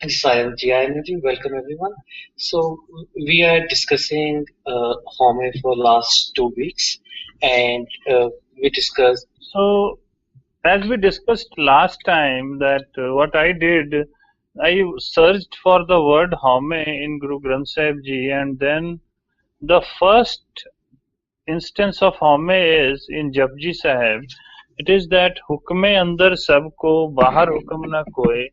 Sayanji, Energy. Welcome everyone. So we are discussing Haumai for last 2 weeks, and we discussed. So, as we discussed last time, that what I did, I searched for the word Haumai in Guru Granth Sahib Ji, and then the first instance of Haumai is in Japji Sahib. It is that Hukme andar sabko, bahar hukm na koi,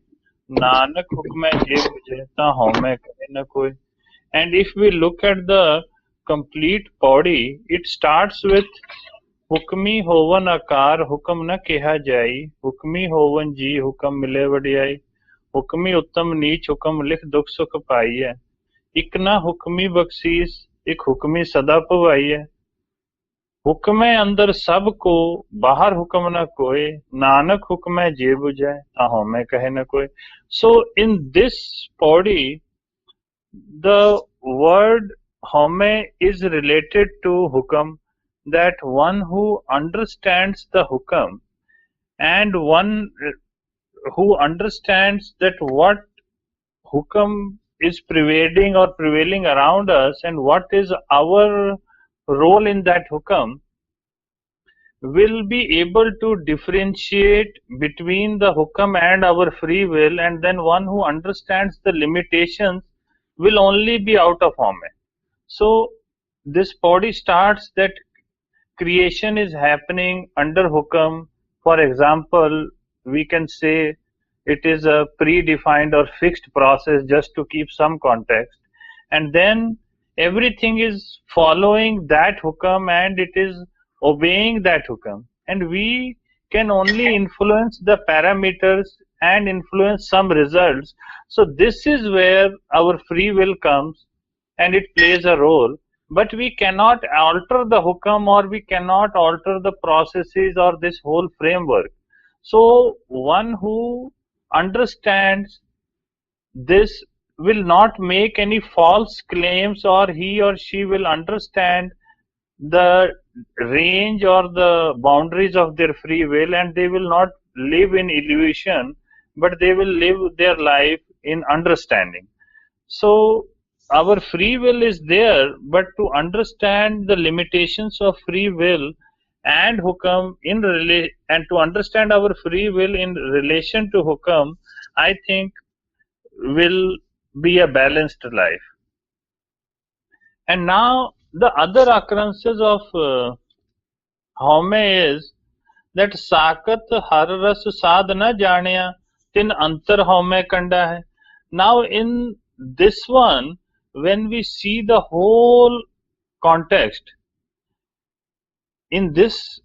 Nanak hukme je bujhe, ta Haumai kahe na koi. And if we look at the complete body, it starts with Hukmi होवन आकार हुक्म न केहा जाई हुक्मी होवन जी हुक्म मिले वडियाई हुक्मी उत्तम नीच हुक्म लिख दुख सुख पाई है इक ना हुक्मी बख्शीस एक हुक्मी सदा पवाई है हुक्मे अंदर सब को बाहर हुक्म न कोई नानक हुक्मे जे बुझाए ताहो में कहे न कोई so in this body the word home is related to hukam, that one who understands the hukam and one who understands that what hukam is prevailing around us and what is our role in that hukam will be able to differentiate between the hukam and our free will, and then one who understands the limitations will only be out of home. So this body starts that creation is happening under hukam. For example, we can say it is a predefined or fixed process, just to keep some context, and then everything is following that hukam and it is obeying that hukam, and we can only influence the parameters and influence some results. So this is where our free will comes and it plays a role, but we cannot alter the hukam or we cannot alter the processes or this whole framework. So one who understands this will not make any false claims, or he or she will understand the range or the boundaries of their free will, and they will not live in illusion, but they will live their life in understanding. So our free will is there, but to understand the limitations of free will and hukam and to understand our free will in relation to hukam, I think will be a balanced life. And now the other occurrences of Haumai is that sakat har ras sad na janiya tin antar Haumai kanda hai. Now in this one, when we see the whole context, in this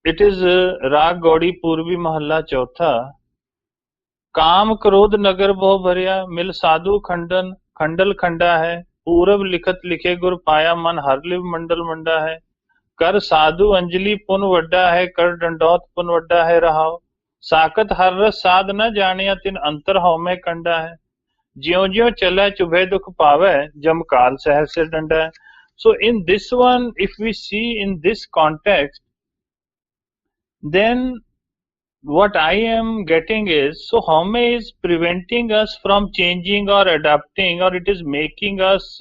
it is Raag Gaudi Purvi Mahalla Chautha. काम क्रोध नगर बहु भरिया मिल साधु खंडन खंडल खंडा है पूरब लिखत लिखे गुर पाया मन हरलिव मंडल मंडा है कर साधु अंजलि पुन वड्डा है कर दंडौत पुन वड्डा है रहाओ साकत हर रस साध न जानिया तिन अंतर हौमे कंडा है ज्यों ज्यों चला चुभे दुख पावे जम काल सहर से डंडा है. So in this one, if we see in this context, then what I am getting is, so Haumai is preventing us from changing or adapting, or it is making us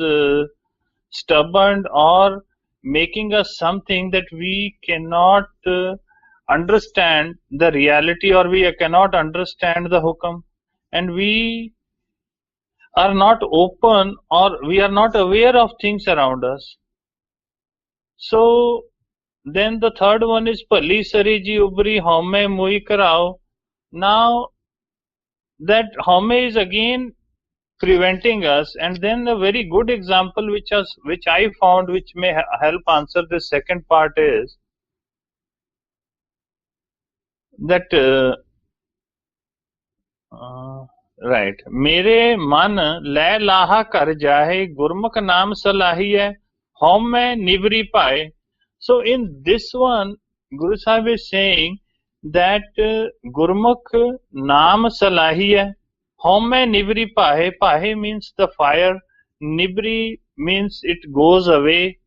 stubborn or making us something that we cannot understand the reality, or we cannot understand the hukam, and we are not open or we are not aware of things around us. So then the third one is Pali Sariji Ubri Haumai Mui Karao. Now that Haumai is again preventing us, and then a very good example which I found, which may help answer the second part, is that right, मेरे मन लै लाहा कर जाहे गुरमुख नाम सलाही है Haumai निवरी पाए. So in this one, Guru Sahib is saying that Gurmukh Naam Salahi hai. Haumai Nivri Pahe. Pahe means the fire. Nivri means it goes away.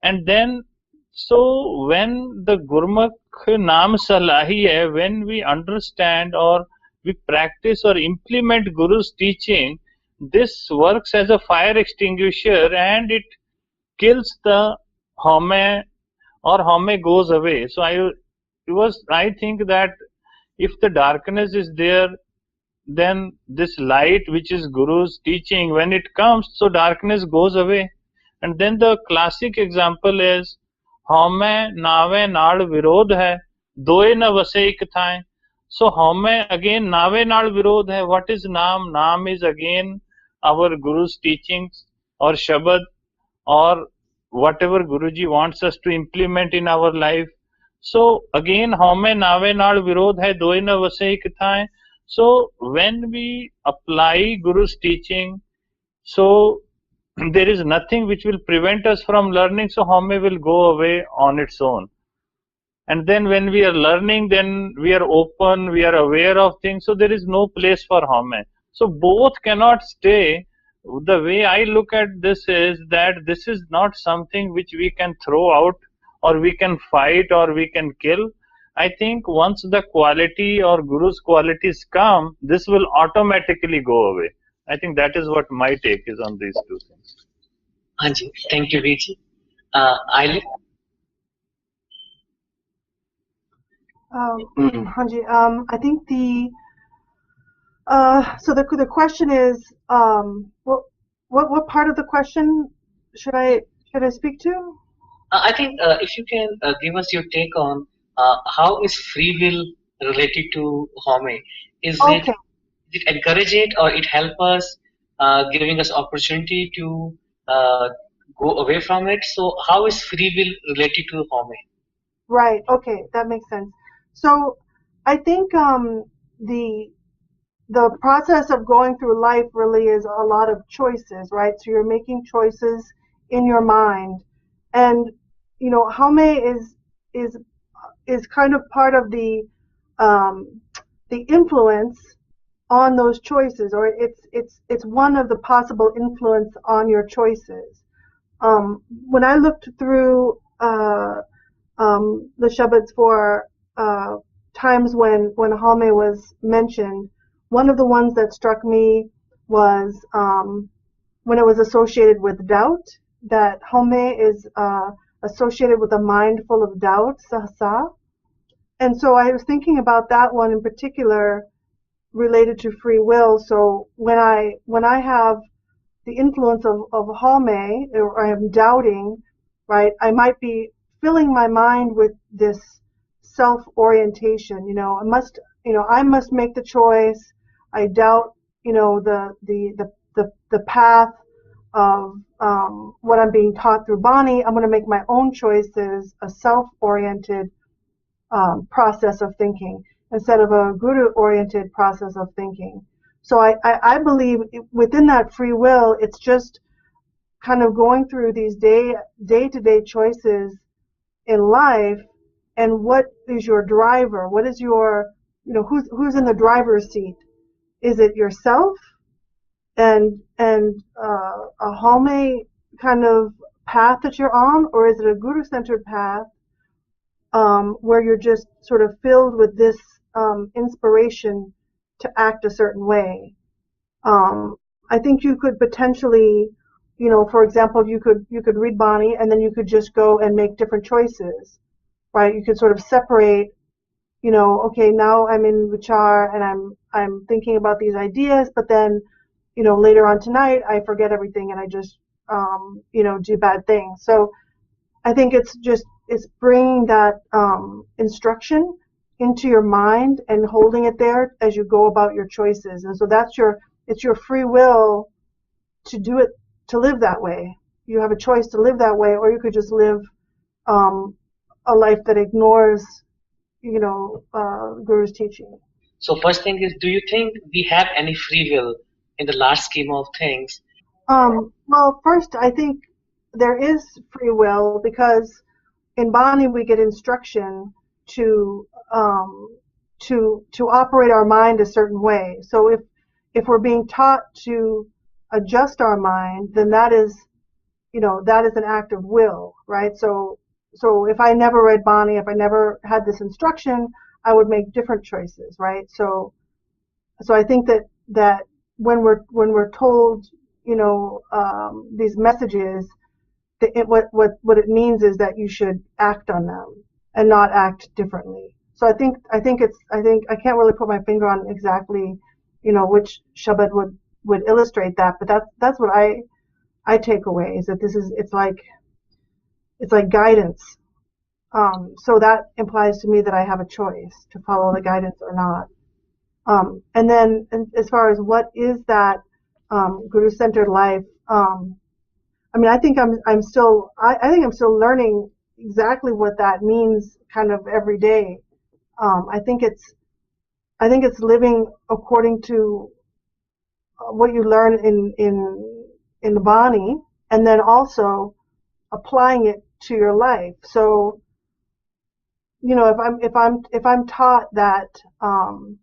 And then, so when the Gurmukh Naam Salahi hai, when we understand or we practice or implement Guru's teaching, this works as a fire extinguisher and it kills the Haumai, or Haumai goes away. So I think that if the darkness is there, then this light, which is Guru's teaching, when it comes, so darkness goes away. And then the classic example is Haumai nave naal virodh hai, doye na vase ik thain. So Haumai again nave naal virodh hai. What is Naam? Naam is again our Guru's teachings or Shabad, or whatever Guruji wants us to implement in our life. So again, Haumai nave naal virodh hai, doye na vase ik thain. So when we apply Guru's teaching, so there is nothing which will prevent us from learning, so Haumai will go away on its own. And then when we are learning, then we are open, we are aware of things, so there is no place for Haumai. So both cannot stay. The way I look at this is that this is not something which we can throw out, or we can fight, or we can kill. I think once the quality or Guru's qualities come, this will automatically go away. I think that is what my take is on these two things. Anji, thank you, Viji. I Hanji, I think so the question is, what part of the question should I speak to? I think if you can give us your take on how is free will related to Haumai? Is Okay. it encourage it, or it help us, giving us opportunity to go away from it? So how is free will related to Haumai? Right. Okay, that makes sense. So I think the process of going through life really is a lot of choices, right? So you're making choices in your mind, and Haumai is kind of part of the influence on those choices, or it's one of the possible influence on your choices. When I looked through the Shabads for times when Haumai was mentioned, one of the ones that struck me was when it was associated with doubt, that Haumai is associated with a mind full of doubt, sahasa. And so I was thinking about that one in particular related to free will. So when I have the influence of Haumai, or I am doubting, right, I might be filling my mind with this self-orientation. I must make the choice. I doubt, the path of what I'm being taught through Bani. I'm going to make my own choices, a self-oriented process of thinking instead of a guru-oriented process of thinking. So I believe within that free will, it's just kind of going through these day-to-day choices in life, and what is your driver? What is your, who's in the driver's seat? Is it yourself and a Haumai kind of path that you're on, or is it a guru-centered path where you're just sort of filled with this inspiration to act a certain way? I think you could potentially, for example, you could read Bani and then you could just go and make different choices, right? You could sort of separate, okay, now I'm in Vichar and I'm thinking about these ideas, but then, later on tonight I forget everything and I just, do bad things. So I think it's bringing that instruction into your mind and holding it there as you go about your choices. And so it's your free will to do it, to live that way. You have a choice to live that way, or you could just live a life that ignores, Guru's teaching. So first thing is, do you think we have any free will in the large scheme of things? Well, first, I think there is free will because in Bani we get instruction to operate our mind a certain way. So if we're being taught to adjust our mind, then that is an act of will, right? So if I never read Bani, if I never had this instruction, I would make different choices, right? So So I think that when we're told, these messages, what it means is that you should act on them and not act differently. So I can't really put my finger on exactly, which Shabbat would illustrate that, but that's what I take away, is that it's like guidance. So that implies to me that I have a choice to follow the guidance or not. And then as far as what is that guru-centered life, I mean, I think I think I'm still learning exactly what that means kind of every day. I think it's living according to what you learn in the Bani, and then also applying it to your life. So, if I'm taught that, trying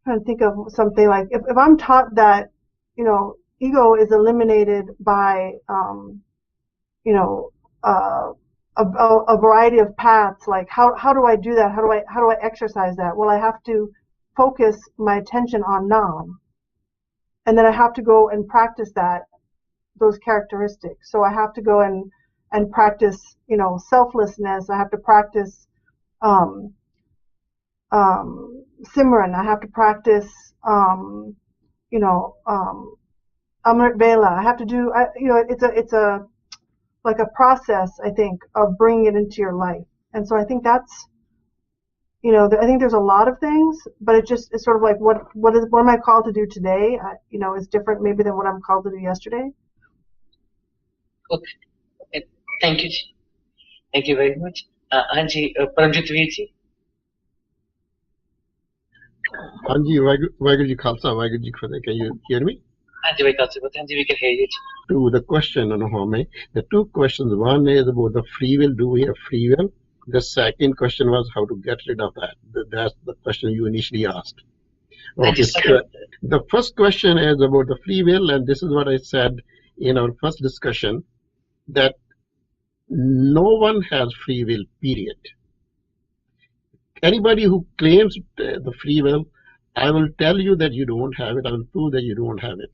to think of something like, if I'm taught that, ego is eliminated by, you know, uh, a variety of paths. Like, how do I do that? How do I exercise that? Well, I have to focus my attention on Nam, and then I have to go and practice those characteristics. So I have to go and practice, selflessness. I have to practice um, Simran. I have to practice, you know, um, Amrit Vela. I have to do, it's a like a process, I think, of bringing it into your life. And so I think that's, I think there's a lot of things, but it's sort of like what am I called to do today? Is different maybe than what I'm called to do yesterday. Okay. Thank you. Thank you very much. Anji, Paramjit Veer ji. Anji, Wagyu ji Khalsa, Wagyu ji Fateh. Can you hear me? Anji, Anji, we can hear you. To the question on Haumai, the two questions. One is about the free will. Do we have free will? The second question was how to get rid of that. That's the question you initially asked. Okay, so the first question is about the free will, and this is what I said in our first discussion, that no one has free will, period. Anybody who claims the free will, I will tell you that you don't have it. I will prove that you don't have it.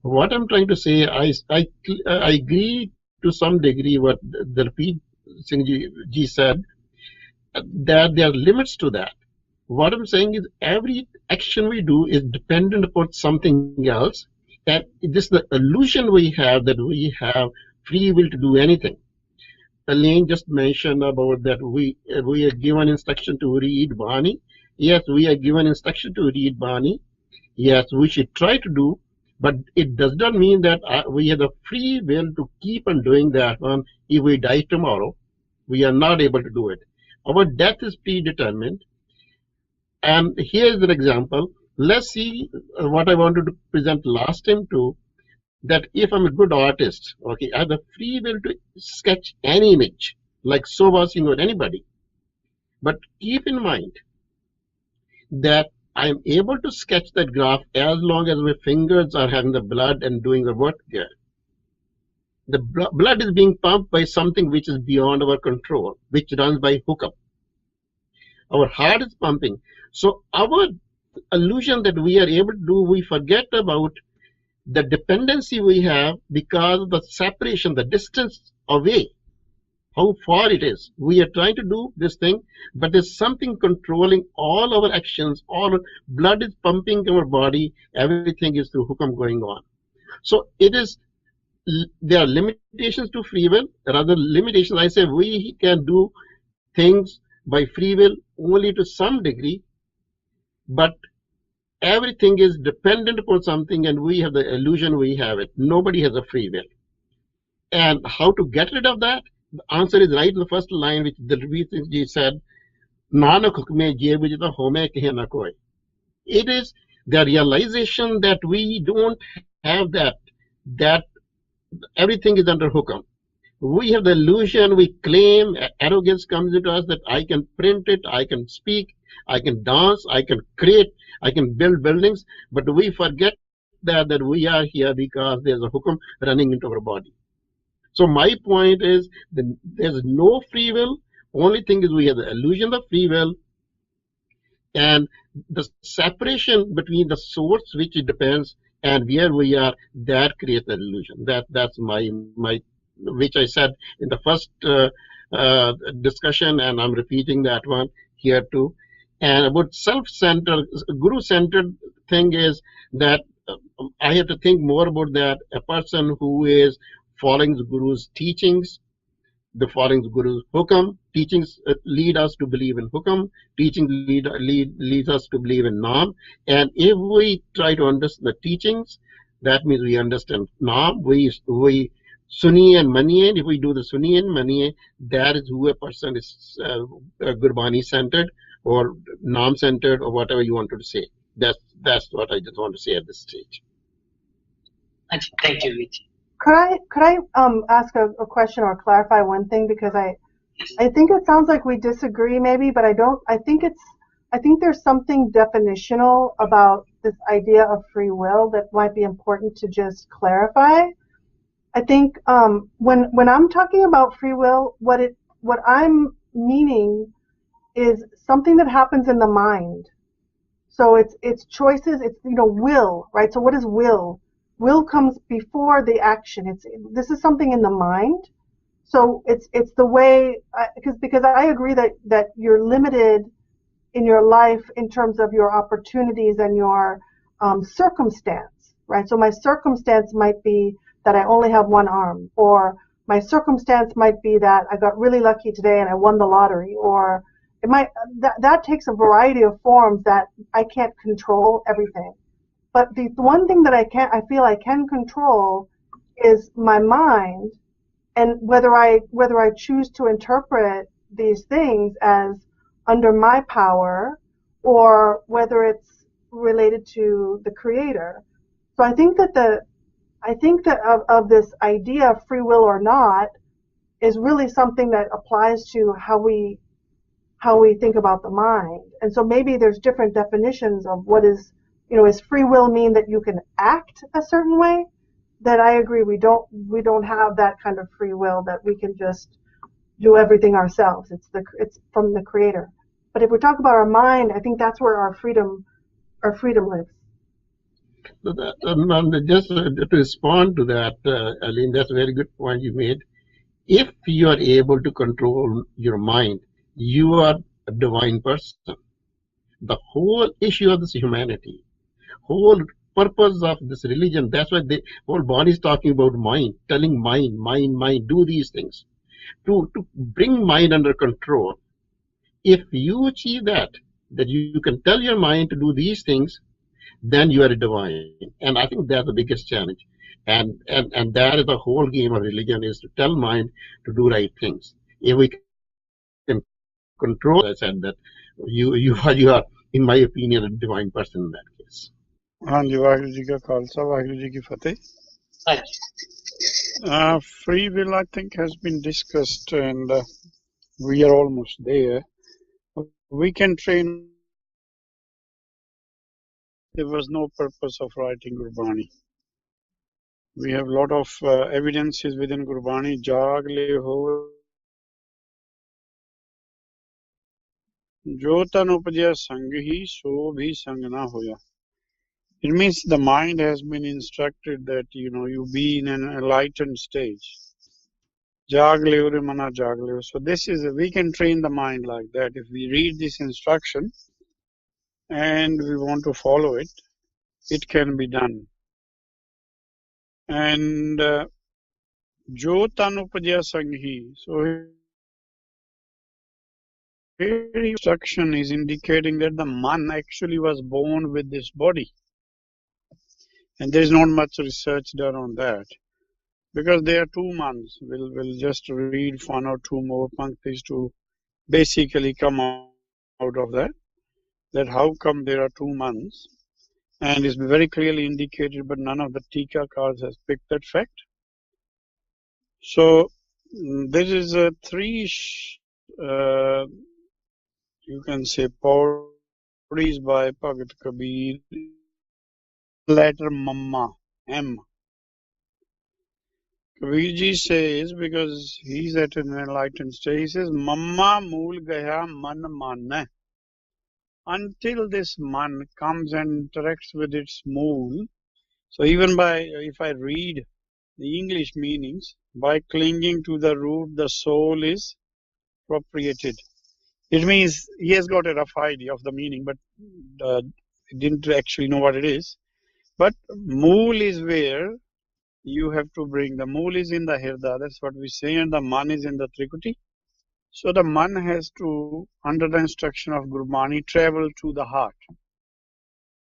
What I'm trying to say, I agree to some degree what Dalpreet Singh ji said, that there are limits to that. What I'm saying is every action we do is dependent upon something else, and this is the illusion we have that we have free will to do anything. Elaine just mentioned about that we are given instruction to read Bani. Yes, we are given instruction to read Bani. Yes, we should try to do, but it does not mean that we have the free will to keep on doing that one. If we die tomorrow, we are not able to do it. Our death is predetermined. And here's an example. Let's see what I wanted to present last time too, that if I'm a good artist, okay, I have the free will to sketch any image, like Sova Singh or anybody. But keep in mind that I am able to sketch that graph as long as my fingers are having the blood and doing the work there. The blood is being pumped by something which is beyond our control, which runs by hookup. Our heart is pumping. So our illusion that we are able to do, we forget about the dependency we have because of the separation, the distance away, how far it is. We are trying to do this thing, but there's something controlling all our actions. All blood is pumping our body. Everything is through hukam going on. So there are limitations to free will. Rather limitations, I say we can do things by free will only to some degree, but everything is dependent upon something, and we have the illusion we have it. Nobody has a free will. And how to get rid of that? The answer is right in the first line, which Dalpreet Singh ji said, Nanak hukme je bujta Haumai kehe na koi. It is the realization that we don't have that everything is under hukam. We have the illusion, we claim, arrogance comes into us that I can print it, I can speak, I can dance, I can create, I can build buildings, but we forget that we are here because there's a hukam running into our body. So my point is that there's no free will. Only thing is we have the illusion of free will, And the separation between the source, which it depends, and where we are, that creates an illusion. That's my which I said in the first discussion, and I'm repeating that one here too. And about self-centered, guru-centered thing is that I have to think more about that. A person who is following the guru's teachings, the following the Guru's hukam. Teachings lead us to believe in hukam. Teachings leads us to believe in naam. And if we try to understand the teachings, that means we understand naam. We Sunni and Maniye. If we do the Sunni and Maniye, that is who a person is Gurbani centered or naam centered or whatever you wanted to say. That's what I just want to say at this stage. Thank you, Vijay. Could I ask a question or clarify one thing, because I think it sounds like we disagree maybe, but I think there's something definitional about this idea of free will that might be important to just clarify. I think when I'm talking about free will, what I'm meaning is something that happens in the mind. So it's choices, it's will, right? So what is will? Will comes before the action. This is something in the mind. So it's the way, because I agree that you're limited in your life in terms of your opportunities and your circumstance, right? So my circumstance might be that I only have one arm, or my circumstance might be that I got really lucky today and I won the lottery, or it might that takes a variety of forms that I can't control everything. But the one thing that I feel I can control is my mind, and whether I choose to interpret these things as under my power or whether it's related to the creator. So I think that of this idea of free will or not is really something that applies to how we think about the mind. And so maybe there's different definitions of what is free will mean that you can act a certain way? That I agree, we don't have that kind of free will that we can just do everything ourselves. It's from the creator. But if we talk about our mind, I think that's where our freedom lives. Just to respond to that, Aline, that's a very good point you made. If you are able to control your mind, you are a divine person. The whole issue of this humanity, whole purpose of this religion, that's why the whole body is talking about mind, telling mind, do these things. To bring mind under control. If you achieve that you can tell your mind to do these things, then you are a divine. And I think that's the biggest challenge. And that is the whole game of religion, is to tell mind to do right things. If we can control, I said that you are, in my opinion, a divine person in that case. ਹਾਂਜੀ ਵਾਹਿਗੁਰੂ ਜੀ ਕਾ ਖਾਲਸਾ ਵਾਹਿਗੁਰੂ ਜੀ ਕੀ ਫਤਿਹ free will I think has been discussed and we are almost there. We can train. There was no purpose of writing Gurbani. We have a lot of evidences within Gurbani. जाग ले हो जो तन उपजया संग ही सो भी संग ना होया. It means the mind has been instructed that you be in an enlightened stage. जाग ले रे मना जाग ले. So this is we can train the mind like that. If we read this instruction and we want to follow it, it can be done. And jo tan upajya sanghi. So here instruction is indicating that the man actually was born with this body. And there is not much research done on that. Because there are 2 months. We'll just read 1 or 2 more panktis to basically come out of that. That how come there are 2 months. And it's very clearly indicated, but none of the Tikakars has picked that fact. So there is a 3, you can say, pauris by Bhagat Kabir. Letter Mamma, M. Kabirji says, because he's at an enlightened stage, he says, Mamma mool gaya man manna. until this man comes and interacts with its mool. So even if I read the English meanings, by clinging to the root, the soul is appropriated. It means he has got a rough idea of the meaning, but uh, didn't actually know what it is. But mool is where you have to bring. The mool is in the hirda, that's what we say, and the man is in the trikuti. So the man has to, under the instruction of Gurbani, travel to the heart.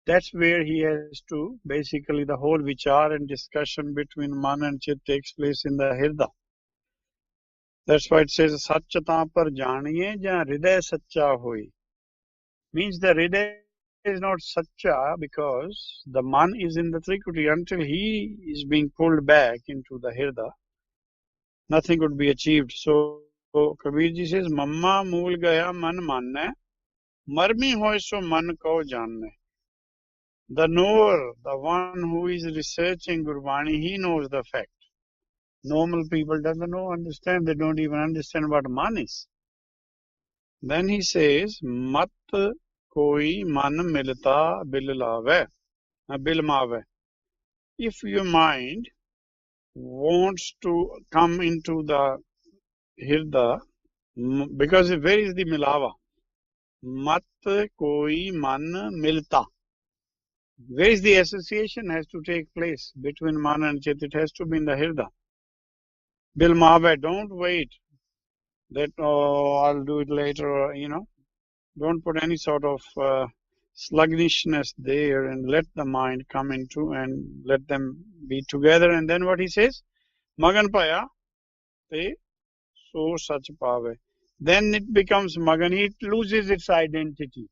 That's where he has to, basically the whole vichar and discussion between man and chit takes place in the hirda. That's why it says, Satchata par janiye ja hriday sacha hoy. Means the hriday is not sacha because the man is in the trikuti. Until he is being pulled back into the hirda, nothing could be achieved. So Kabir ji says, Mamma mool gaya man manne, marmi hoy so man ko janne. The knower, the one who is researching Gurbani, he knows the fact. Normal people doesn't know, understand, they don't even understand what man is. Then he says, Mat koi man milta bil mave. If your mind wants to come into the hirda, because where is the milava? Mat koi man milta. Where is the association has to take place between man and chit? It has to be in the hirda. Bil mave, don't wait that, oh, I'll do it later, or, don't put any sort of sluggishness there, and let the mind come into and let them be together. And then what he says, Magan paya te so sach pave. Then it becomes Magan, it loses its identity.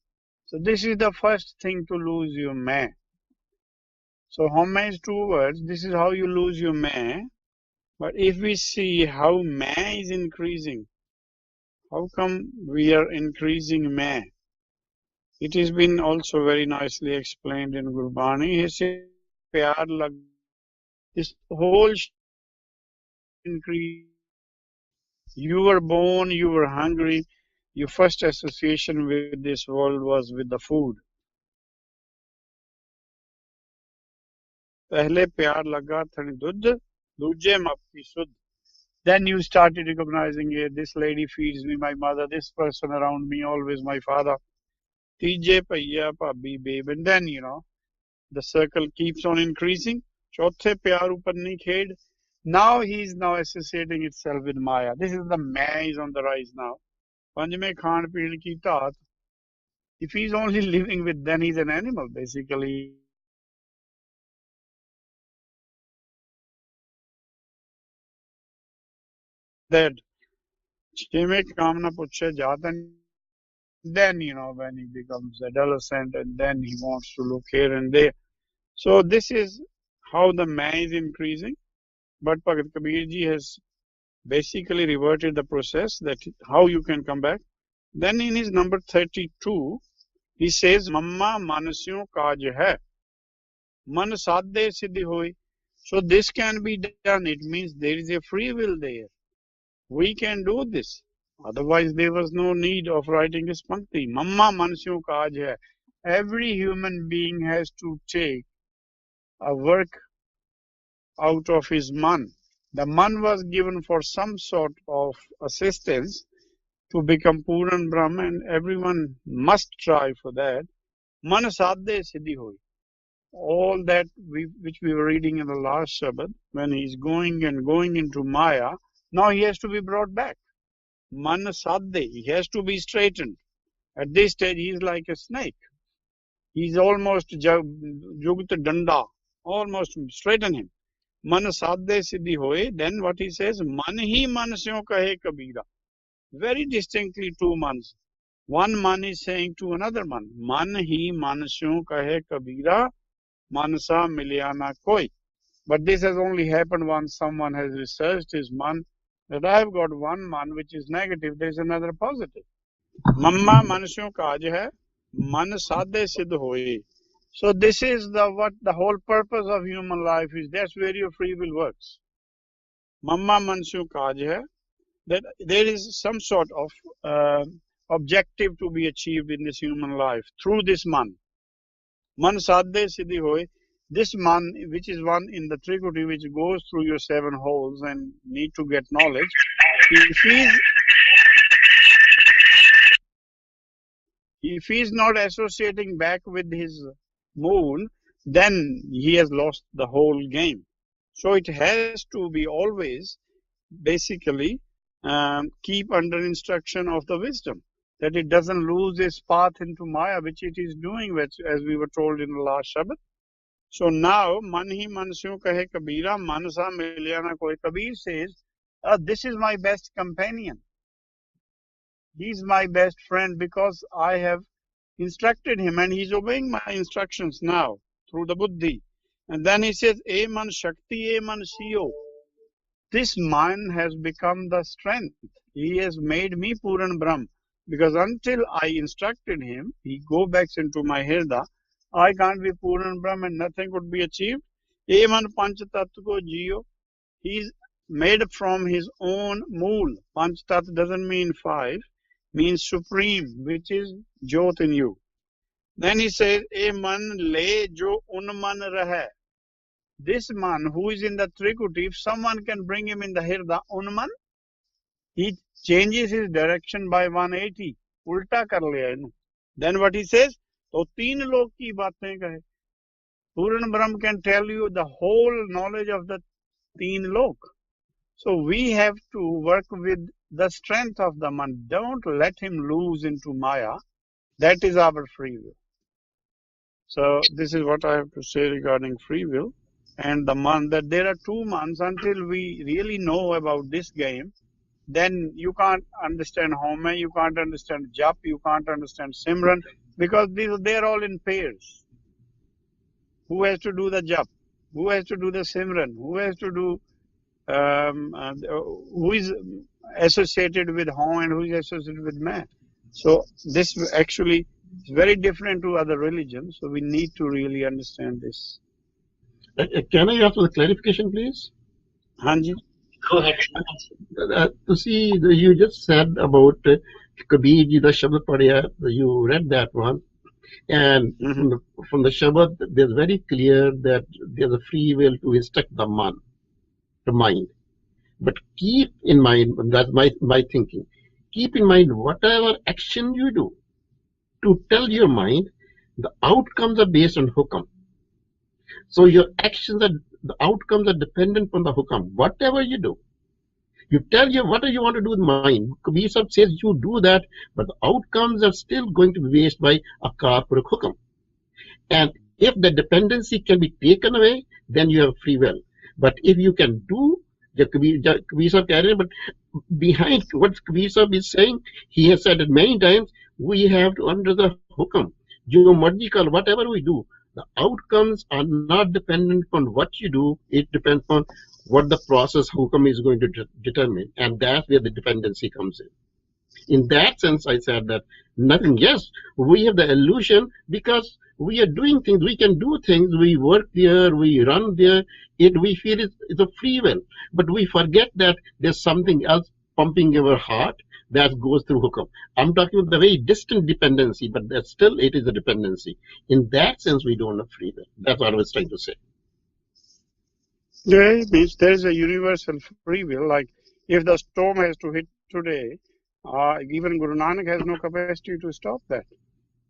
So this is the first thing to lose your मैं. So Haumai is two words. This is how you lose your मैं. But if we see how मैं is increasing, how come we are increasing मैं? It has been also very nicely explained in Gurbani. He says, "Pyar lag." This whole increase. You were born, you were hungry. Your first association with this world was with the food. पहले प्यार लगा थन दूध, दूजे माप की शुद्ध. Then you started recognizing it. This lady feeds me, my mother. This person around me, always my father. Tije paiya bhabhi babe. And then, the circle keeps on increasing. Chauthe pyar upar nahi khed. Now he is now associating itself with Maya. This is the Maya is on the rise now. Panjme khan peen ki taat. If he's only living with, then he's an animal, basically. That Chime kamna puche jaat, and then, when he becomes adolescent, and then he wants to look here and there. So this is how the Maya is increasing. But Bhagat Kabir ji has basically reverted the process, that how you can come back. Then in his number 32, he says, Mamma manasyon kaj hai. Man sadhe siddhi hoi. So this can be done. It means there is a free will there. We can do this. Otherwise, there was no need of writing this pankti. Mamma manasyon kaj hai. Every human being has to take a work out of his man. The man was given for some sort of assistance to become Puran Brahma, and everyone must try for that. Man sadhe siddhi hoi. All that which we were reading in the last Shabad, when he's going and going into Maya, now he has to be brought back. Man sadhe, he has to be straightened. At this stage, he's like a snake. He's almost Jugta Danda, almost straighten him. Man sadhe siddhi hoye, then what he says, man hi manasyon kahe kabira. Very distinctly two mans. One man is saying to another man, man hi manasyon kahe kabira, manasa milyana koi. But this has only happened once someone has researched his man, that I have got one man which is negative, there is another positive. Mamma manasyon kaj hai, man sadhe siddh hoye. So this is what the whole purpose of human life is. That's where your free will works. Mamma manasyon kaj hai, that there is some sort of objective to be achieved in this human life through this man. Man sadhe siddhi hoy. This man, which is one in the Trikuti, which goes through your 7 holes and need to get knowledge, if he's not associating back with his moon, then he has lost the whole game. So it has to be always basically keep under instruction of the wisdom, that it doesn't lose its path into Maya, which it is doing, which, as we were told in the last Shabbat. So now, man hi man syu kahe Kabira, man sa milya na koi. Kabir says, this is my best companion. He's my best friend because I have instructed him and he's obeying my instructions now through the buddhi. And then he says, E man shakti, e man siyo. This man has become the strength. He has made me Puran Brahm. Because until I instructed him, he go back into my Hirda, I can't be Puran Brahm and nothing could be achieved. E man panch tattva ko jiyo. He's made from his own mool. Panch tattva doesn't mean 5, means supreme, which is Jyot in you. Then he says, E man le jo un man rahe. This man who is in the Trikuti, if someone can bring him in the Hirda, un man, he changes his direction by 180. Ulta kar liya inu. Then what he says? To teen log ki baatein kahe. Puran Brahm can tell you the whole knowledge of the teen log. So we have to work with the strength of the man. Don't let him lose into Maya. That is our free will. So this is what I have to say regarding free will. And the man, that there are 2 months until we really know about this game, then you can't understand Haumai, you can't understand Jap, you can't understand Simran, because they're all in pairs. Who has to do the Jap? Who has to do the Simran? Who has to do, who is associated with Haum and who is associated with Man? So this actually is very different to other religions, so we need to really understand this. Can I ask for the clarification, please? Hanji? Go ahead. To see, you just said about Kabir ji, the Shabad Padya, you read that one. And from the Shabad, there's very clear that there's a free will to instruct the mind. But keep in mind, that's my thinking, keep in mind whatever action you do, to tell your mind, the outcomes are based on hukam. So your actions the outcomes are dependent on the hukam. Whatever you do, you tell you what do you want to do with mind. Kabir Sahib says you do that, but the outcomes are still going to be based by Akar Purakh hukam. And if the dependency can be taken away, then you have free will. But if you can do, Kabir Sahib keh rahe, but behind what Kabir Sahib is saying, he has said it many times, we have to under the hukam. Jo marji kar, whatever we do, the outcomes are not dependent on what you do, it depends on what the process hukam is going to determine, and that's where the dependency comes in. In that sense, I said that nothing, yes, we have the illusion because we are doing things, we can do things, we work there, we run there, we feel it's a free will, but we forget that there's something else pumping our heart that goes through hukam. I'm talking about the very distant dependency, but that still it is a dependency. In that sense, we don't have free will. That's what I was trying to say. Yeah, it means there is a universal free will. Like if the storm has to hit today, even Guru Nanak has no capacity to stop that,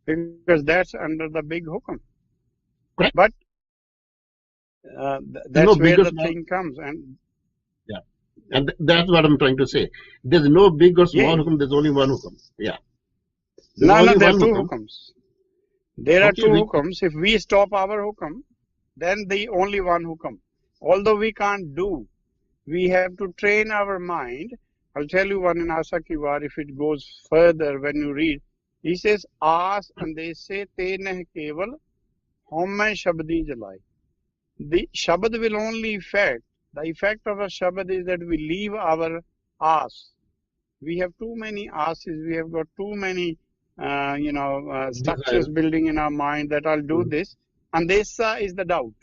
because that's under the big hukam. Correct. But that's where the thing comes, and yeah, and that's what I'm trying to say. There's no big or small hukam. There's only one hukam. Yeah. There are 2 hukams. There are 2 hukams. If we stop our hukam, then the only one hukam. Although we can't do, we have to train our mind. I'll tell you one in Asa ki War, if it goes further when you read. He says, Aas andese te neh keval Haumai shabdi jalai. The Shabad will only affect, the effect of a Shabad is that we leave our Aas. We have too many Aases, we have got too many structures building in our mind that I'll do this. Andesa is the doubt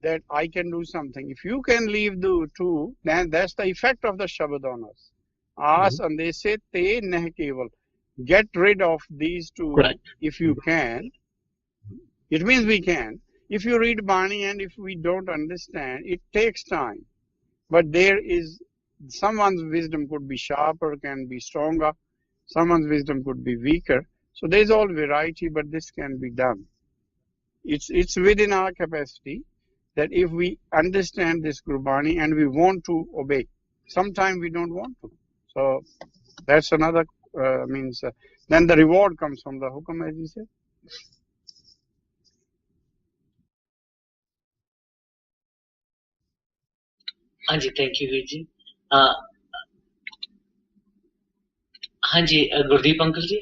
that I can do something. If you can leave the 2, then that's the effect of the Shabad on us. As andese te neh keval. Get rid of these two Correct. if you can. It means we can. If you read Bani and if we don't understand, it takes time. But there is, someone's wisdom could be sharper, can be stronger. Someone's wisdom could be weaker. So there's all variety, but this can be done. It's within our capacity that if we understand this Gurbani and we want to obey, sometimes we don't want to. So that's another means. Then the reward comes from the hukam, as you said. हाँ जी, thank you Veer ji. हाँ जी, Gurdeep uncle जी।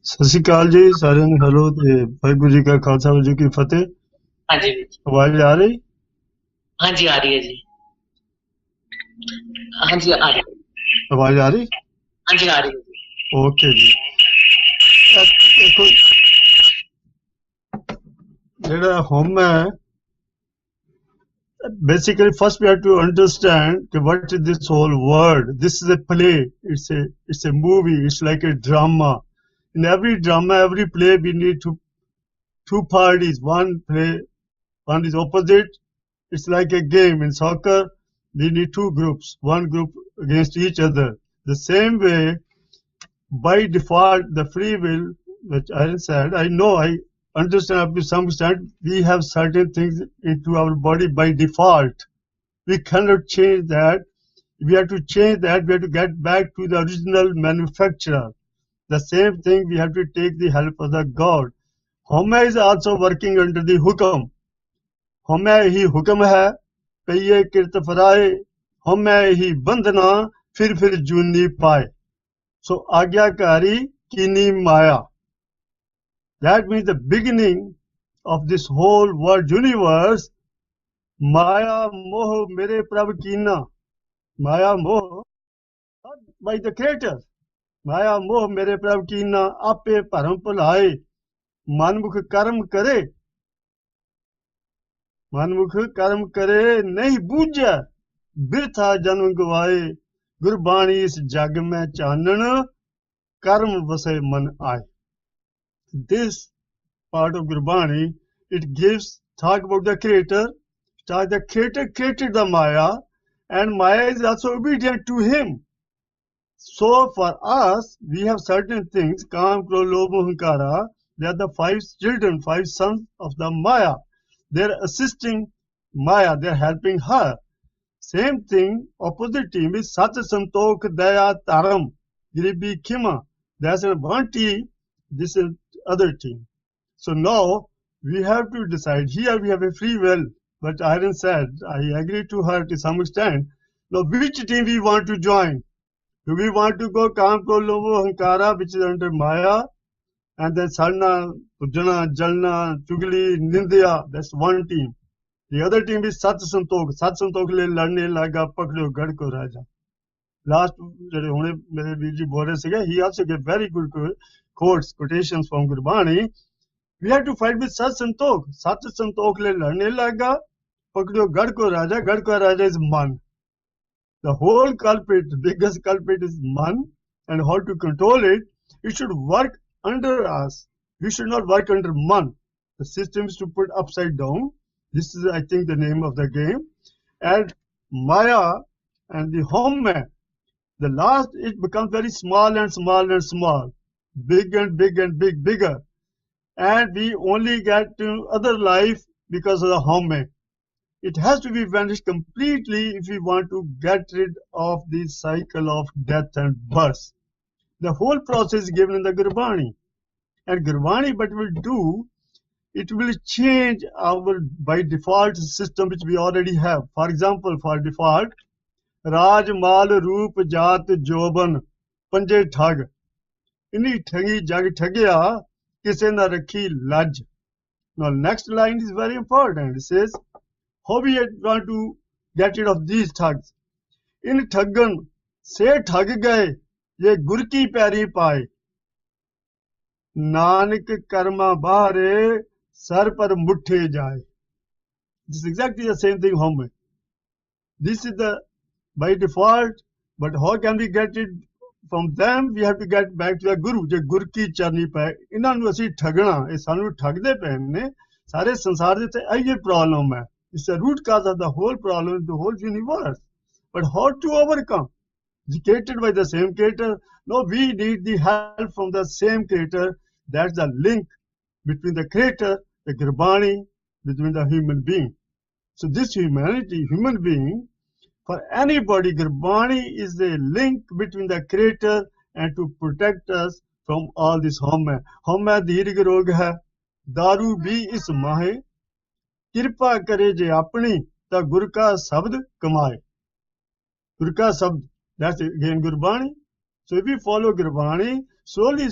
ਸਤਿ ਸ਼੍ਰੀ ਅਕਾਲ ਜੀ ਸਾਰਿਆਂ ਨੂੰ hello ਤੇ ਵਾਹਿਗੁਰੂ ਜੀ ਕਾ ਖਾਲਸਾ ਵਾਹਿਗੁਰੂ ਜੀ ਕੀ ਫਤਿਹ। हाँ जी वीर जी। ਆਵਾਜ਼ ਆ ਰਹੀ? हाँ जी, आ रही है जी। हाँ जी, आ रही है। ਆਵਾਜ਼ ਆ ਰਹੀ? हाँ जी, आ रही है जी। ਓਕੇ ਜੀ। ਦੇਖੋ ਜਿਹੜਾ ਹਮ ਹੈ, basically first we have to understand what is this whole world. This is a play, it's a movie, it's like a drama. In every drama, every play, we need two parties. One play, one is opposite. It's like a game in soccer. We need two groups, one group against each other. The same way, by default, the free will, which I said, I know, I understand up to some extent, we have certain things into our body by default. We cannot change that. We have to change that. We have to get back to the original manufacturer. The same thing, we have to take the help of the God. Haumai is also working under the hukam. Haumai hi hukam hai, paiye kirt faraye, Haumai hi bandhana, fir juni paye. So, agyakari kini maya. That means the beginning of this whole world universe. Maya moh mere prabh kina. Maya moh, not by the creator. Maya moh mere prabh kina, ape param pulhaye. Manmukh karm kare. मनमुख कर्म करे नहीं बूझे बिरथा जन्म गवाए गुरबाणी इस जग में चानन कर्म वसे मन आए. This part of Gurbani, it gives talk about the creator. The creator created the Maya, and Maya is also obedient to him. So for us, we have certain things, Kam, Krodh, Lobh, Ahankara. They are the five children, five sons of the Maya. They're assisting Maya, they're helping her. Same thing, opposite team is Sat, Santokh, Daya, Taram, Giribi, Khima. That's one team, this is other team. So now we have to decide. Here we have a free will, but Iron said, I agree to her to some extent. Now which team we want to join? Do we want to go Kam, Krodh, Lobh, Ahankara, which is under Maya, and then Sarna, Pujana, Jalna, Chugli, Nindya, that's one team. The other team is Sat Santokh. Sat Santokh le ladne laga pakdo gad ko raja. Last, he also gave very good quotations from Gurbani. We have to fight with Sat Santokh. Sat Santokh le ladne laga pakdo gad ko raja. Gad ko raja is man. The whole culprit, the biggest culprit is man, and how to control it. It should work under us. We should not work under man. The system is to put upside down. This is, I think, the name of the game. And Maya and the Haumai, the last, it becomes very small and small and small, big and big and bigger. And we only get to other life because of the Haumai. It has to be vanished completely if we want to get rid of the cycle of death and birth. The whole process is given in the Gurbani. And Gurbani, what will do, it will change our by default system which we already have. For example, for default, Raj, Mal, Roop, Jat, Joban, Panje Thag. Inni Thagi Jag Thagya, Kise na Rakhi Laj. Now, next line is very important. It says, how we want to get rid of these thugs? In Thaggan, se Thag gaye, ye gur ki pairi paaye. Nanak karma bahare, sar par muthe jaye. This is exactly the same thing, Haumai. This is the by default, but how can we get it from them? We have to get back to the Guru. ਜੇ ਗੁਰ ਕੀ ਚਰਨੀ ਪਏ ਇਹਨਾਂ ਨੂੰ ਅਸੀਂ ਠਗਣਾ ਇਹ ਸਾਨੂੰ ਠਗਦੇ ਪਏ ਨੇ ਸਾਰੇ ਸੰਸਾਰ ਦੇ ਤੇ ਇਹ ਪ੍ਰੋਬਲਮ ਹੈ It's the root cause of the whole problem, the whole universe. But how to overcome? Created by the same creator. No, we need the help from the same creator. That's the link between the creator, the Gurbani, between the human being. So this human being, for anybody, Gurbani is a link between the creator and to protect us from all this Haumai. Haumai dirgh rog hai, daru bhi is mahe, kirpa kare je apni, ta gur ka sabd kamaye. Gur ka sabd, that's again Gurbani. So if we follow Gurbani, slowly,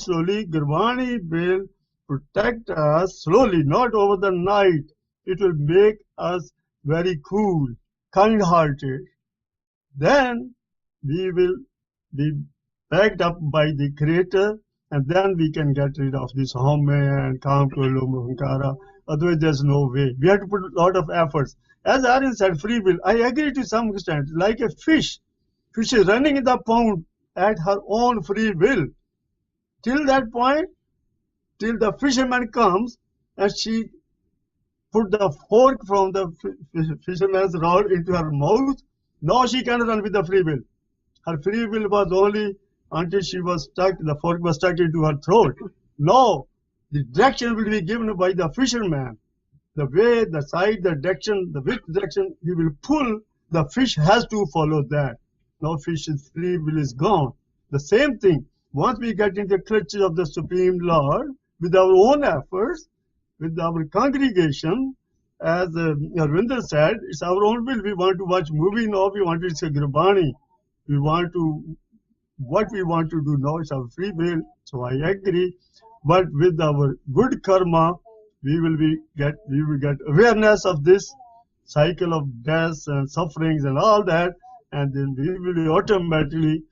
Gurbani will protect us slowly, not over the night. It will make us very cool, kind-hearted. Then we will be backed up by the Creator, and then we can get rid of this Haumai and Kam Kolo Muhankara. Otherwise, there's no way. We have to put a lot of efforts. As Aryan said, free will. I agree to some extent. Like a fish. Fish is running in the pond at her own free will. Till that point, till the fisherman comes and she put the fork from the fisherman's rod into her mouth, now she can run with the free will. Her free will was only until she was stuck, the fork was stuck into her throat. Now, the direction will be given by the fisherman. The way, the side, the direction, the which direction he will pull, the fish has to follow that. Now fish's free will is gone. The same thing, once we get into the clutches of the Supreme Lord, with our own efforts, with our congregation, as Arvinder said, it's our own will. We want to watch movie now, we want to see Gurbani. We want to, what we want to do now is our free will. So I agree. But with our good karma, we will get awareness of this cycle of death and sufferings and all that, and then we will automatically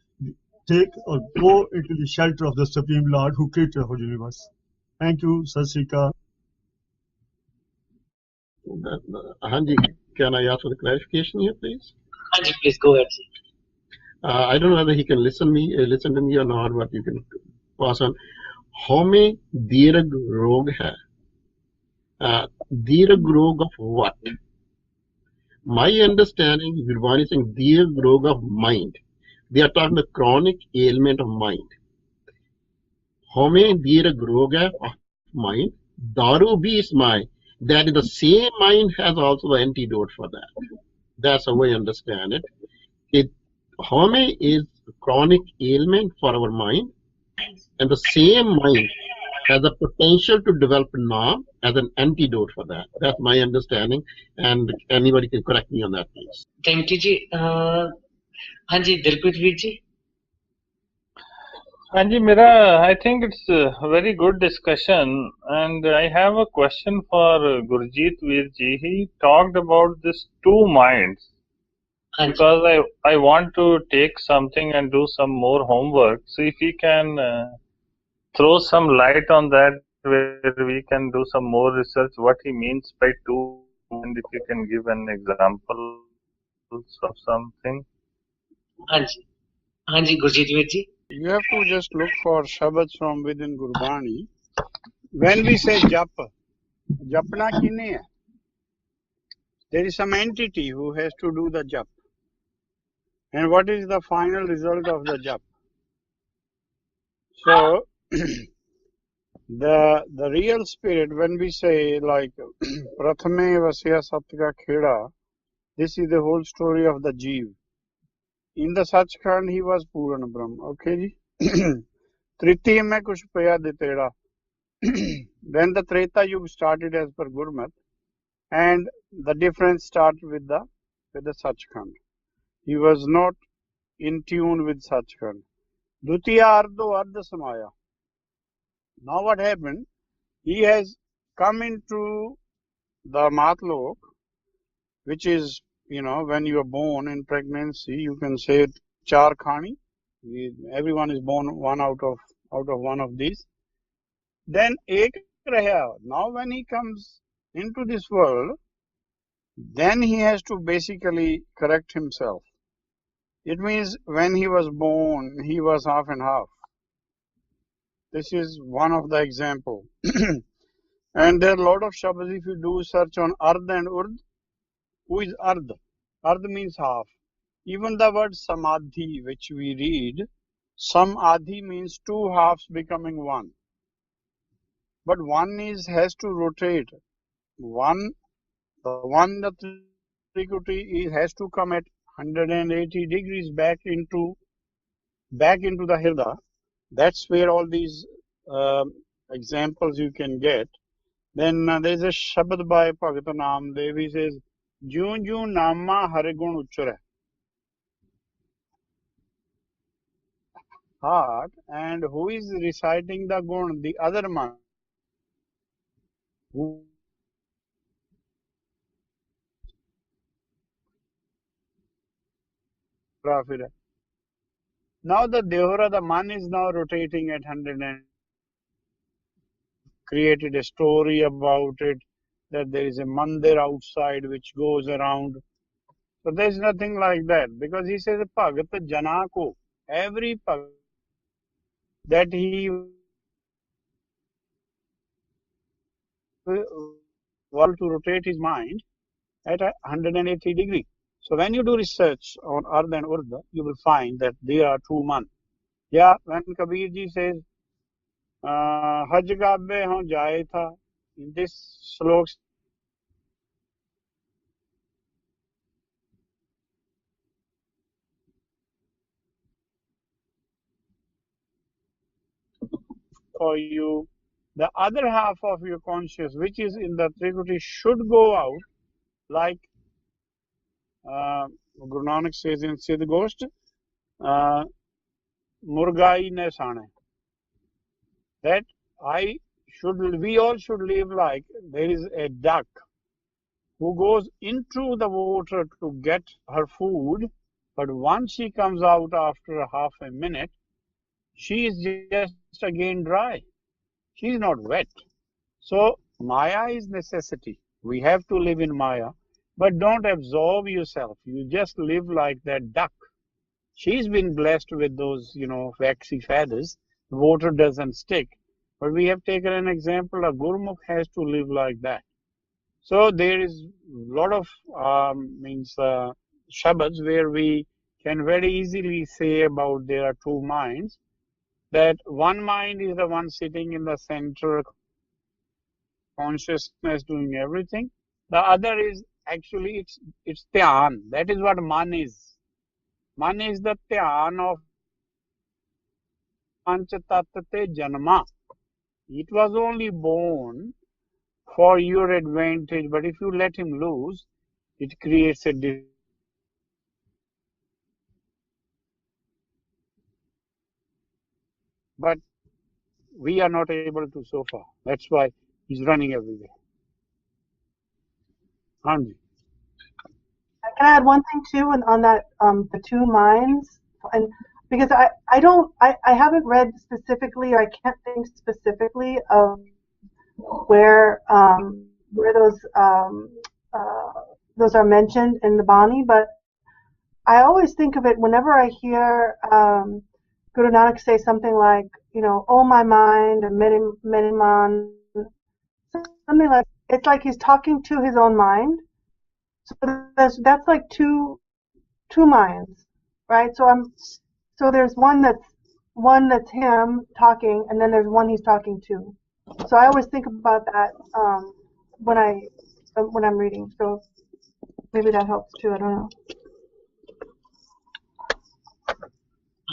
take or go into the shelter of the Supreme Lord who created the whole universe. Thank you, Sasika. Hanji, can I ask for the clarification here, please? Hanji, please go ahead. I don't know whether he can listen to me or not, but you can pass on. Haumai dirgh rog hai. Dirgh rog of what? My understanding, Gurbani is saying dirgh rog of mind. They are talking the chronic ailment of mind. Haumai dirgh rog hai of mind. Daru bhi is mind. That is the same mind has also the antidote for that. That's how I understand it. Haumai is a chronic ailment for our mind, and the same mind has the potential to develop Naam as an antidote for that. That's my understanding, and anybody can correct me on that, please. Thank you, ji. Hanji, Dilpreet Veer ji. Anji, Mira, I think it's a very good discussion, and I have a question for Gurjeet Veer ji. He talked about this two minds, because I want to take something and do some more homework. So if we can throw some light on that, where we can do some more research, what he means by two, and if you can give an example of something. Hanji, Gurjeet Veer ji. You have to just look for shabads from within Gurbani. When we say jap, japna kine hai? There is some entity who has to do the jap. And what is the final result of the jap? So, the real spirit, when we say like Prathame Vasya Satya Kheda, this is the whole story of the Jeev. In the Sachkhand, he was Purana Brahm. Okay, ji? Tritiya mein kuch paya de tera. Then the Treta Yuga started as per Gurmat, and the difference started with the Sachkhand. He was not in tune with Sachkhand. Dutiya Ardo Ardha Samaya. Now what happened? He has come into the Matlok, which is, when you are born in pregnancy, you can say Char Khani. Everyone is born one out of one of these. Then Ek Rahya. Now when he comes into this world, then he has to basically correct himself. It means when he was born, he was half and half. This is one of the example. And there are a lot of shabds. If you do search on Ard and Urd, who is Ard? Ard means half. Even the word Samadhi, which we read, Samadhi means two halves becoming one. But one has to rotate. The Trikuti has to come at 180 degrees back into the Hirda. That's where all these examples you can get. Then there's a Shabad by Bhagata Namdev. He says, Jun Jun Nama Harigun Uchara. Heart. And who is reciting the Gun? The other man. Who Now the Devara, the man is now rotating at 100 and created a story about it, that there is a mandir outside which goes around. So there's nothing like that, because he says Bhagat Janako, every Bhagat that he was to rotate his mind at 180 degree. So when you do research on Ard and Urd, you will find that there are two man. Yeah, when Kabir ji says, Haj Gabbe Hon Jaye Tha, in this slok for you, the other half of your conscious, which is in the Trikuti, should go out, like Guru Nanak says in Siddh Gosht, Murgai ne sane. That we all should live like there is a duck who goes into the water to get her food, but once she comes out after half a minute, she is just again dry. She is not wet. So Maya is necessity. We have to live in Maya, but don't absorb yourself. You just live like that duck. She's been blessed with those, waxy feathers. The water doesn't stick. But we have taken an example. A Gurmukh has to live like that. So there is a lot of shabads where we can very easily say about there are two minds. That one mind is the one sitting in the center, consciousness doing everything. The other is actually it's dhyan. That is what man is. Man is the dhyan of Panchatatte Janma. It was only born for your advantage, but if you let him loose, it creates a but we are not able to so far. That's why he's running everywhere. Hanji. Can I add one thing too on that the two minds, and because I haven't read specifically, or I can't think specifically of where those are mentioned in the Bani, but I always think of it whenever I hear Guru Nanak say something like, oh my mind, many many man, something like, it's like he's talking to his own mind. So that's like two minds, right? So there's one that's him talking, and then there's one he's talking to. So I always think about that when I'm reading. So maybe that helps too. I don't know.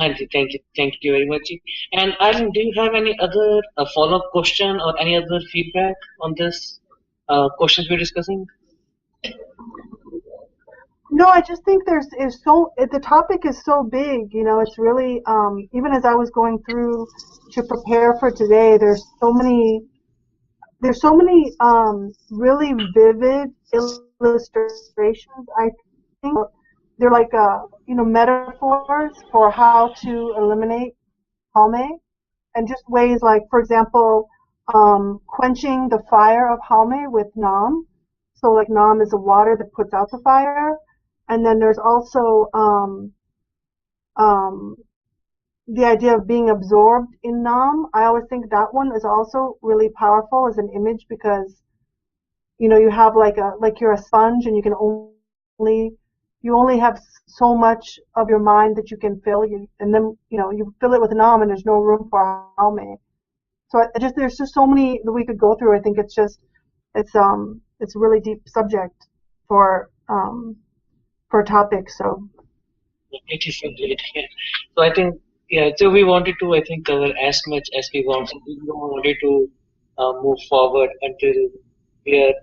Hanji, thank you very much. And Arjun, do you have any other follow-up question or any other feedback on this questions we're discussing? No, I just think the topic is so big, it's really, even as I was going through to prepare for today, there's so many really vivid illustrations. I think they're like, metaphors for how to eliminate Haumai, and just ways like, for example, quenching the fire of Haumai with Nam. So like Nam is the water that puts out the fire. And then there's also um, the idea of being absorbed in Nam. I always think that one is also really powerful as an image because you have like you're a sponge and only you only have so much of your mind that you can fill and then you fill it with Nam and there's no room for Haumai. So there's just so many that we could go through. I think it's a really deep subject for a topic. So It is indeed. Yeah. So I think, yeah. So we wanted to, I think, cover as much as we want. So we don't wanted to move forward until we are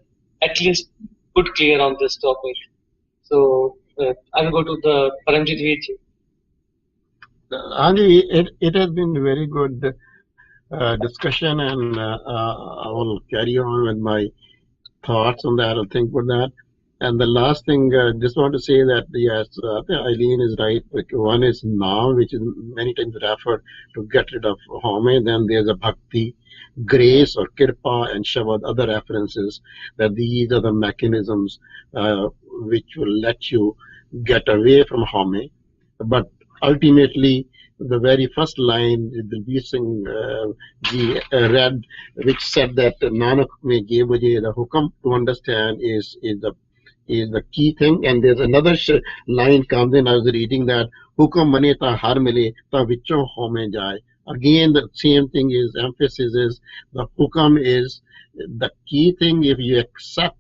at least put clear on this topic. So I will go to the Paramjit Veerji. Anji, it has been a very good discussion, and I will carry on with my thoughts on that or think about that. And the last thing, just want to say that yes, Eileen is right. One is now, which is many times referred to get rid of Haumai. Then there's a bhakti, grace or kirpa and shabad, other references that these are the mechanisms which will let you get away from Haumai. But ultimately, the very first line the Singh ji read, which said that Nanak mein ye mujhe the hukam to understand is the key thing. And there's another line comes in. I was reading that hukam mane ta har mile ta vichon home jaye. Again, the same thing is emphasis is the hukam is the key thing. If you accept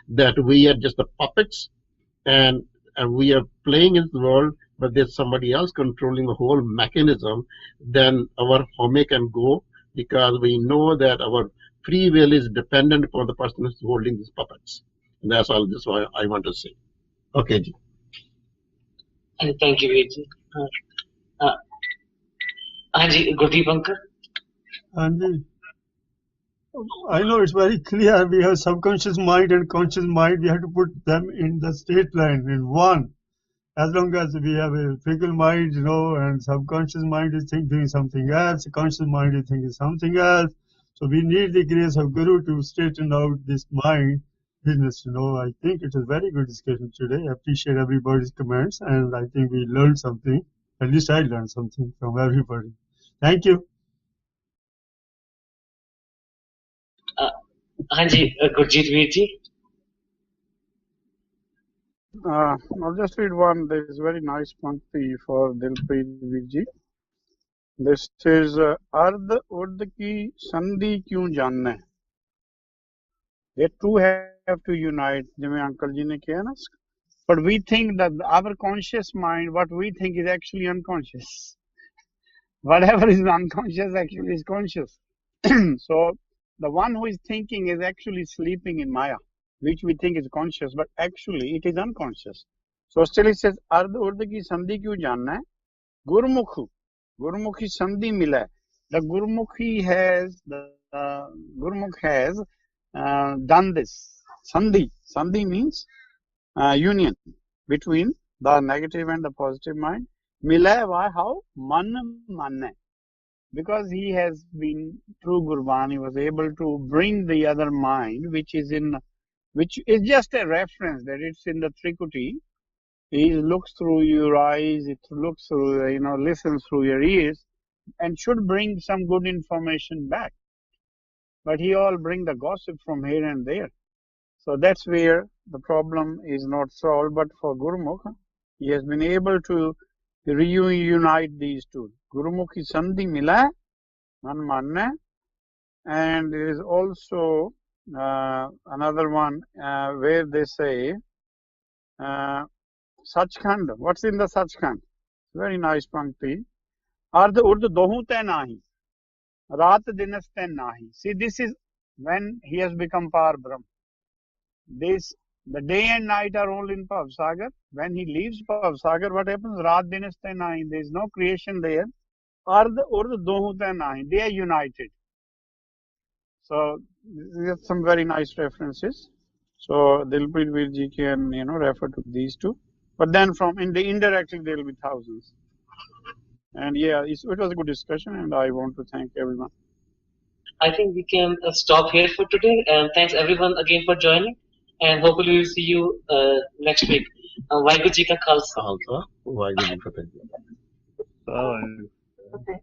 that we are just the puppets and we are playing in the world, but there's somebody else controlling the whole mechanism, then our home can go because we know that our free will is dependent upon the person who's holding these puppets. And that's all this what I want to say. Okay, Ji. And thank you, Veerji. Anji, Gurdeep Uncle. And I know it's very clear. We have subconscious mind and conscious mind. We have to put them in the straight line in one. As long as we have a fickle mind, and subconscious mind is thinking something else, conscious mind is thinking something else. So we need the grace of Guru to straighten out this mind business. I think it's a very good discussion today. I appreciate everybody's comments, and I think we learned something. At least I learned something from everybody. Thank you. Anji, Gurjeet Veerji. I'll just read one. There is very nice pankti for Dilpreet Viji. This is Ard Urd ki Sandhi kyun janna? They two have to unite, जिमें Uncle Ji ने किया ना. But we think that our conscious mind, what we think is actually unconscious. Whatever is unconscious actually is conscious. So the one who is thinking is actually sleeping in Maya, which we think is conscious, but actually it is unconscious. So still it says, Ard Urd ki Sandhi kyun janna? Gurmukh Sandhi mila. The Gurmukh has done this. Sandhi means union between the negative and the positive mind. Mila why how? Man. Because he has been through Gurban, he was able to bring the other mind, which is just a reference that it's in the Trikuti. He looks through your eyes, it looks through, listens through your ears, and should bring some good information back. But he all bring the gossip from here and there. So that's where the problem is not solved. But for Gurmukh, he has been able to reunite these two. Gurmukh ki sandhi mila, man manna, and there is also another one where they say Sachkhand. What's in the Sachkhand? Very nice pankti. Ard urd dohu te nahi. Raat dinas te nahi. See, this is when he has become Par Brahm. The day and night are all in Pavsagar. When he leaves Pavsagar, what happens? Raat dinas te nahi. There is no creation there. Ard urd dohu te nahi. They are united. So, these are some very nice references. So, Dilpreet Virji can, refer to these two. But then indirectly, there will be thousands. And yeah, it was a good discussion, and I want to thank everyone. I think we can stop here for today. And thanks everyone again for joining. and hopefully we'll see you next week. Waheguru Ji Ka Khalsa. Khalsa, Waheguru Ji Fateh. So, Okay.